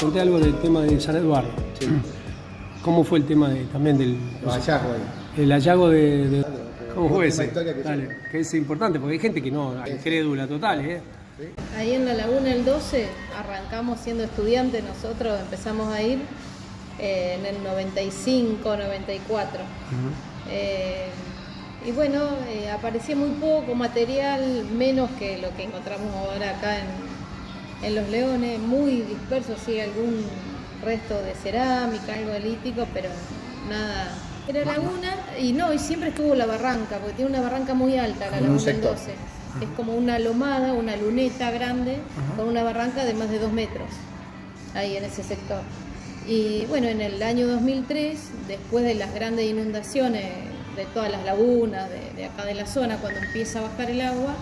conté algo del tema de San Eduardo. Sí. ¿Cómo fue el tema también del Hallazgo ahí. el hallazgo de ¿cómo fue Última ese? historia que Dale, yo- que es importante porque hay gente que no, incrédula total, ¿eh? Ahí en la Laguna del 12 arrancamos siendo estudiantes, nosotros empezamos a ir en el 95, 94. Y bueno, aparecía muy poco material, menos que lo que encontramos ahora acá en Los Leones, muy disperso, sí, algún resto de cerámica, algo elíptico, pero nada. Era laguna y siempre estuvo la barranca, porque tiene una barranca muy alta la En un Laguna del sector. 12. Es como una lomada, una luneta grande, con una barranca de más de 2 metros, ahí en ese sector. Y bueno, en el año 2003, después de las grandes inundaciones de todas las lagunas de acá de la zona, cuando empieza a bajar el agua,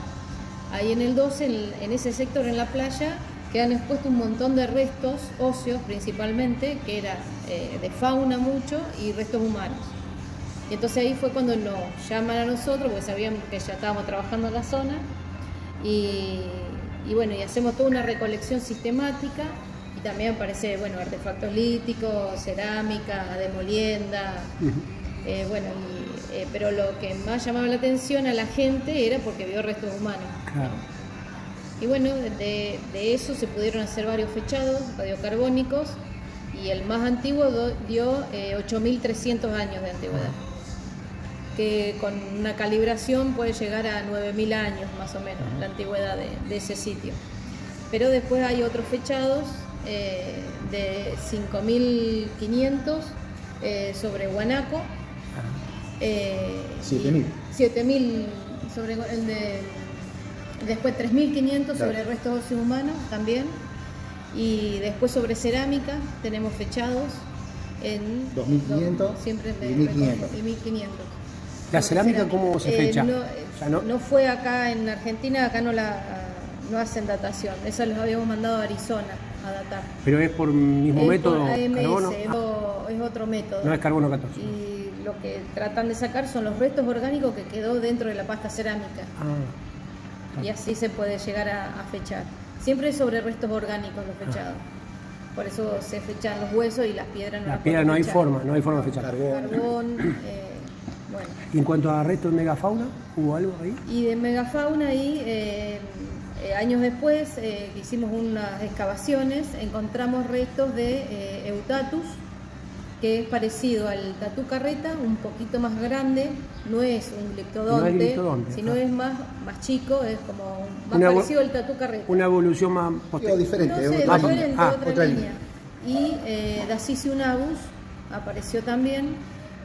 ahí en el 12, en ese sector, en la playa, quedan expuestos un montón de restos óseos principalmente, que era de fauna mucho y restos humanos. Y entonces ahí fue cuando nos llaman a nosotros, porque sabían que ya estábamos trabajando en la zona, y bueno, y hacemos toda una recolección sistemática, y también aparece, bueno, artefactos líticos, cerámica, de molienda, pero lo que más llamaba la atención a la gente era porque vio restos humanos. Claro. Y bueno, de eso se pudieron hacer varios fechados radiocarbónicos, y el más antiguo dio 8.300 años de antigüedad, que con una calibración puede llegar a 9.000 años más o menos, la antigüedad de ese sitio. Pero después hay otros fechados de 5.500 sobre Guanaco, 7.000. 7.000 sobre después 3.500 Claro. sobre restos óseos humanos también, y después sobre cerámica tenemos fechados en 2.500 siempre y 1.500. y 1.500. ¿La cerámica cómo se fecha? O sea, No fue acá en Argentina, acá no hacen datación, eso los habíamos mandado a Arizona a datar. Pero es por mismo Es método, por AMS, carbono. es otro método. No es carbono 14. Y lo que tratan de sacar son los restos orgánicos que quedó dentro de la pasta cerámica. Y así se puede llegar a fechar. Siempre es sobre restos orgánicos los fechados. Por eso se fechan los huesos y las piedras no La las piedra pueden no hay fechar. forma, no hay forma de fechar. Carbón, bueno. Y en cuanto a restos de megafauna, ¿hubo algo ahí? Y de megafauna ahí, años después, que hicimos unas excavaciones, encontramos restos de Eutatus, que es parecido al tatú carreta, un poquito más grande, no es un gliptodonte, No es gliptodonte, sino es más chico, es como más Una parecido al tatú carreta. Una evolución más Digo, posterior. diferente. No sé, otra diferente, línea. otra Otra línea. Y Daciciunabus apareció también,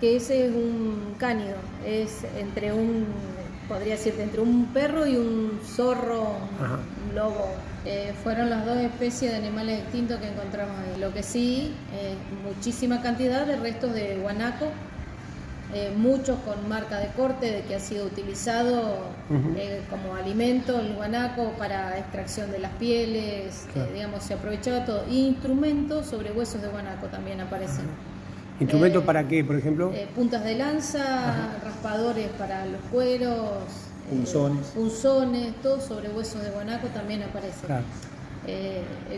que ese es un cánido, es entre podría decirte, entre un perro y un zorro, Ajá. un lobo. Fueron las dos especies de animales extintos que encontramos ahí. Lo que sí, muchísima cantidad de restos de guanaco, muchos con marca de corte, de que ha sido utilizado como alimento el guanaco para extracción de las pieles, Claro. digamos, se aprovechaba todo. Y instrumentos sobre huesos de guanaco también aparecen. ¿Instrumentos para qué, por ejemplo? Puntas de lanza, raspadores para los cueros, punzones, todo sobre huesos de guanaco también aparece. Claro.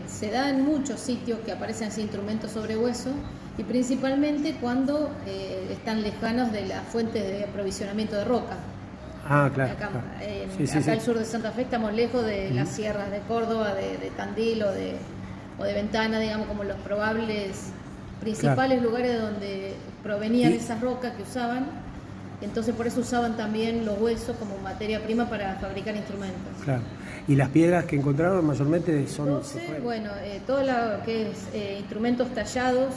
Se da en muchos sitios que aparecen así instrumentos sobre hueso, y principalmente cuando están lejanos de las fuentes de aprovisionamiento de roca. Ah, claro. Acá, claro. acá al sur de Santa Fe estamos lejos de las sierras de Córdoba, de Tandil o de Ventana, digamos, como los probables principales lugares de donde provenían esas rocas que usaban. Entonces por eso usaban también los huesos como materia prima para fabricar instrumentos. Claro. ¿Y las piedras que encontraron mayormente son...? Entonces, bueno, todo lo que es instrumentos tallados,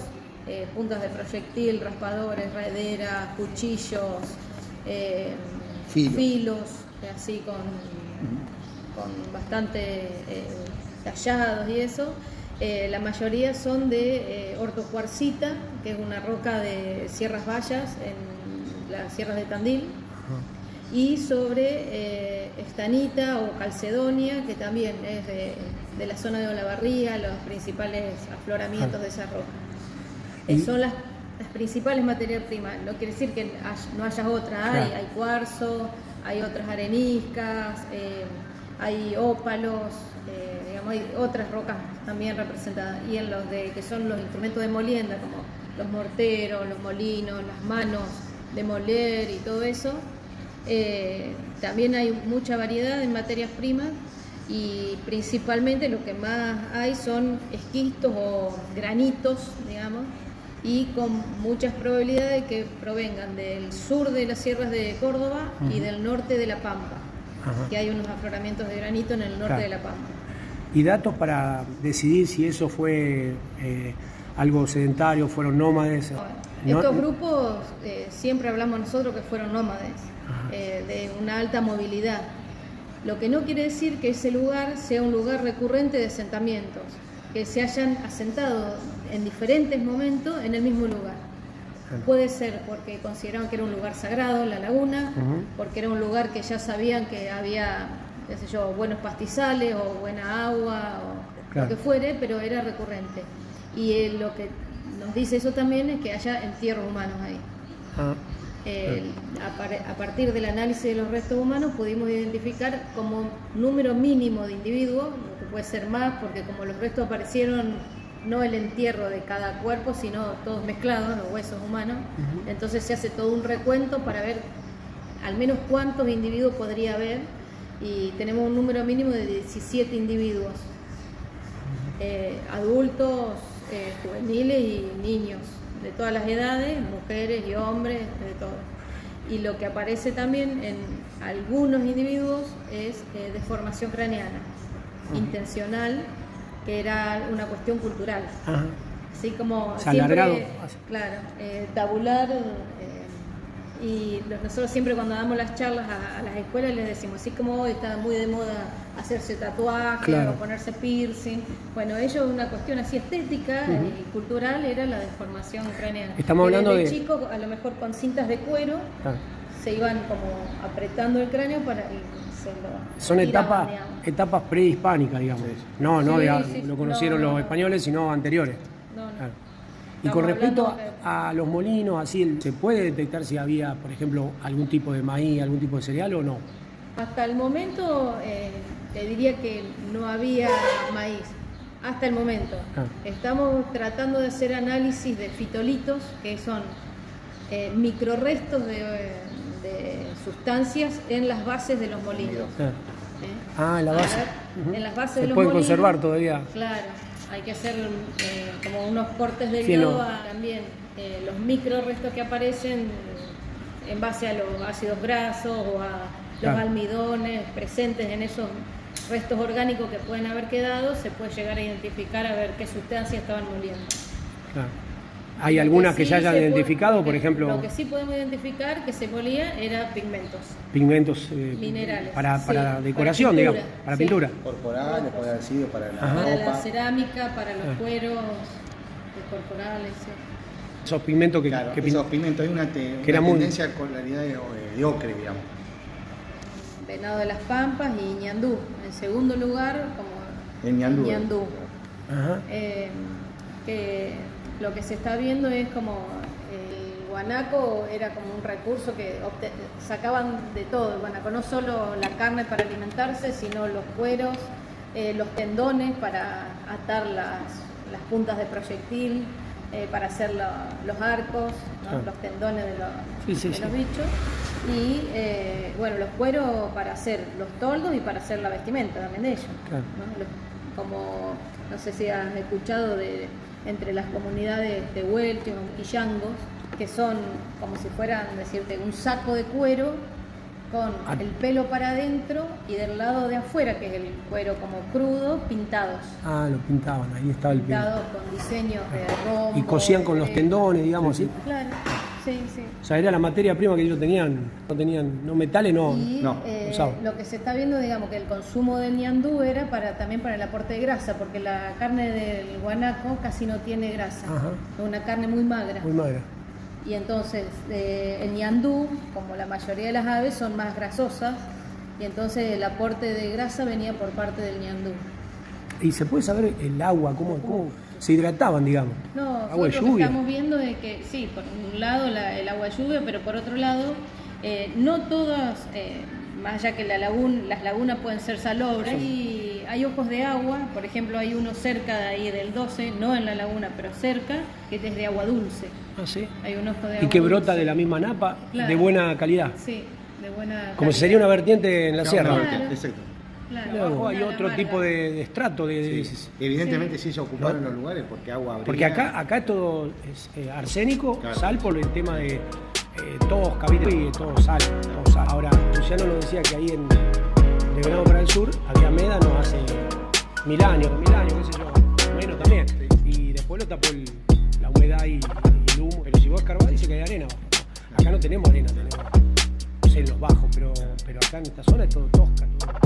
puntas de proyectil, raspadores, raederas, cuchillos, filos, así con bastante tallados y eso. La mayoría son de ortocuarcita, que es una roca de Sierras Bayas en las sierras de Tandil, y sobre estanita o calcedonia, que también es de la zona de Olavarría, los principales afloramientos de esa roca. Son las principales materias primas. No quiere decir que no haya otra, hay cuarzo, hay otras areniscas, hay ópalos, digamos, hay otras rocas también representada. Y en los que son los instrumentos de molienda, como los morteros, los molinos, las manos de moler y todo eso, también hay mucha variedad en materias primas y principalmente lo que más hay son esquistos o granitos, digamos, y con muchas probabilidades de que provengan del sur de las sierras de Córdoba y del norte de La Pampa, que hay unos afloramientos de granito en el norte de La Pampa. ¿Y datos para decidir si eso fue algo sedentario, fueron nómades? Estos grupos, siempre hablamos nosotros que fueron nómades, de una alta movilidad. Lo que no quiere decir que ese lugar sea un lugar recurrente de asentamientos, que se hayan asentado en diferentes momentos en el mismo lugar. Puede ser porque consideraban que era un lugar sagrado, la laguna, porque era un lugar que ya sabían que había, qué sé yo, buenos pastizales o buena agua o lo que fuere, pero era recurrente. Y lo que nos dice eso también es que haya entierros humanos ahí. A partir del análisis de los restos humanos pudimos identificar como número mínimo de individuos, lo que puede ser más, porque como los restos aparecieron, no el entierro de cada cuerpo, sino todos mezclados, los huesos humanos, entonces se hace todo un recuento para ver al menos cuántos individuos podría haber, y tenemos un número mínimo de 17 individuos, adultos, juveniles y niños, de todas las edades, mujeres y hombres, de todo. Y lo que aparece también en algunos individuos es deformación craneana, intencional, que era una cuestión cultural. Así como o sea, alargado. Claro, tabular, y nosotros siempre cuando damos las charlas a las escuelas les decimos, así como hoy está muy de moda hacerse tatuajes o ponerse piercing, bueno, ellos una cuestión así estética y cultural era la deformación craneana. Estamos hablando de chicos, a lo mejor con cintas de cuero, se iban como apretando el cráneo para son etapas prehispánicas, digamos. No lo conocieron los españoles, sino anteriores. Claro. Y con respecto a los molinos, así, ¿se puede detectar si había, por ejemplo, algún tipo de maíz, algún tipo de cereal o no? Hasta el momento te diría que no había maíz. Hasta el momento. Estamos tratando de hacer análisis de fitolitos, que son microrestos de sustancias en las bases de los molinos. En la base. En las bases se de los pueden molinos, conservar todavía. Claro, hay que hacer como unos cortes delgados también. Los microrestos que aparecen en base a los ácidos grasos o a los almidones presentes en esos restos orgánicos que pueden haber quedado, se puede llegar a identificar a ver qué sustancias estaban moliendo. Claro. ¿Hay algunas que ya hayan identificado, por ejemplo? Lo que sí podemos identificar que se molía era pigmentos. Pigmentos minerales. Para decoración, para pintura, digamos, para pintura. Corporales, puede haber sido para la para ropa. la cerámica, para los cueros corporales. Esos pigmentos que esos pigmentos, hay una tendencia con la idea de ocre, digamos. Venado de las Pampas y ñandú. En segundo lugar, como el ñandú. Que lo que se está viendo es como el guanaco era como un recurso que sacaban de todo. El guanaco no solo la carne para alimentarse, sino los cueros, los tendones para atar las puntas de proyectil, para hacer los arcos, ¿no? Los tendones de los bichos. Y bueno, los cueros para hacer los toldos y para hacer la vestimenta también de ellos. ¿No? Como, no sé si has escuchado entre las comunidades tehuelches o quillangos, que son como si fueran, decirte, un saco de cuero con el pelo para adentro y del lado de afuera, que es el cuero como crudo, pintados. Lo pintaban, ahí estaba el pelo. Pintados con diseños de rombo. Y cosían con los tendones, digamos, así. Claro, sí. O sea, era la materia prima que ellos tenían, no metales, no usaban. Lo que se está viendo, digamos, que el consumo del ñandú era también para el aporte de grasa, porque la carne del guanaco casi no tiene grasa, es una carne muy magra. Muy magra. Y entonces el ñandú, como la mayoría de las aves, son más grasosas, y entonces el aporte de grasa venía por parte del ñandú. ¿Y se puede saber el agua, cómo se hidrataban, digamos? No, agua de lluvia. Lo que estamos viendo es que sí, por un lado el agua de lluvia, pero por otro lado, no todas, más allá que las lagunas pueden ser salobres, y hay ojos de agua, por ejemplo, hay uno cerca de ahí del 12, no en la laguna, pero cerca, que es de agua dulce. Ah, sí. Hay un ojo de Y agua que brota dulce. de la misma napa, Claro. de buena calidad. Sí, de buena Como si calidad. sería una vertiente en la sierra. Claro. Exacto. Claro, Luego hay una otro amarga. tipo de estrato. Sí. Evidentemente sí se ocuparon los lugares porque agua habría. Porque acá todo es arsénico, Claro. sal por el tema de todos cabitos y todo sal, todo sal. Ahora, Luciano nos decía que ahí de Venado para el sur había médano hace 1000 años, 2000 años, qué sé yo, menos también. Y después lo tapó la humedad y el humo. Pero si vos escarbás dice que hay arena abajo. Acá no tenemos arena, tenemos, no sé, en los bajos, pero acá en esta zona es todo tosca, todo.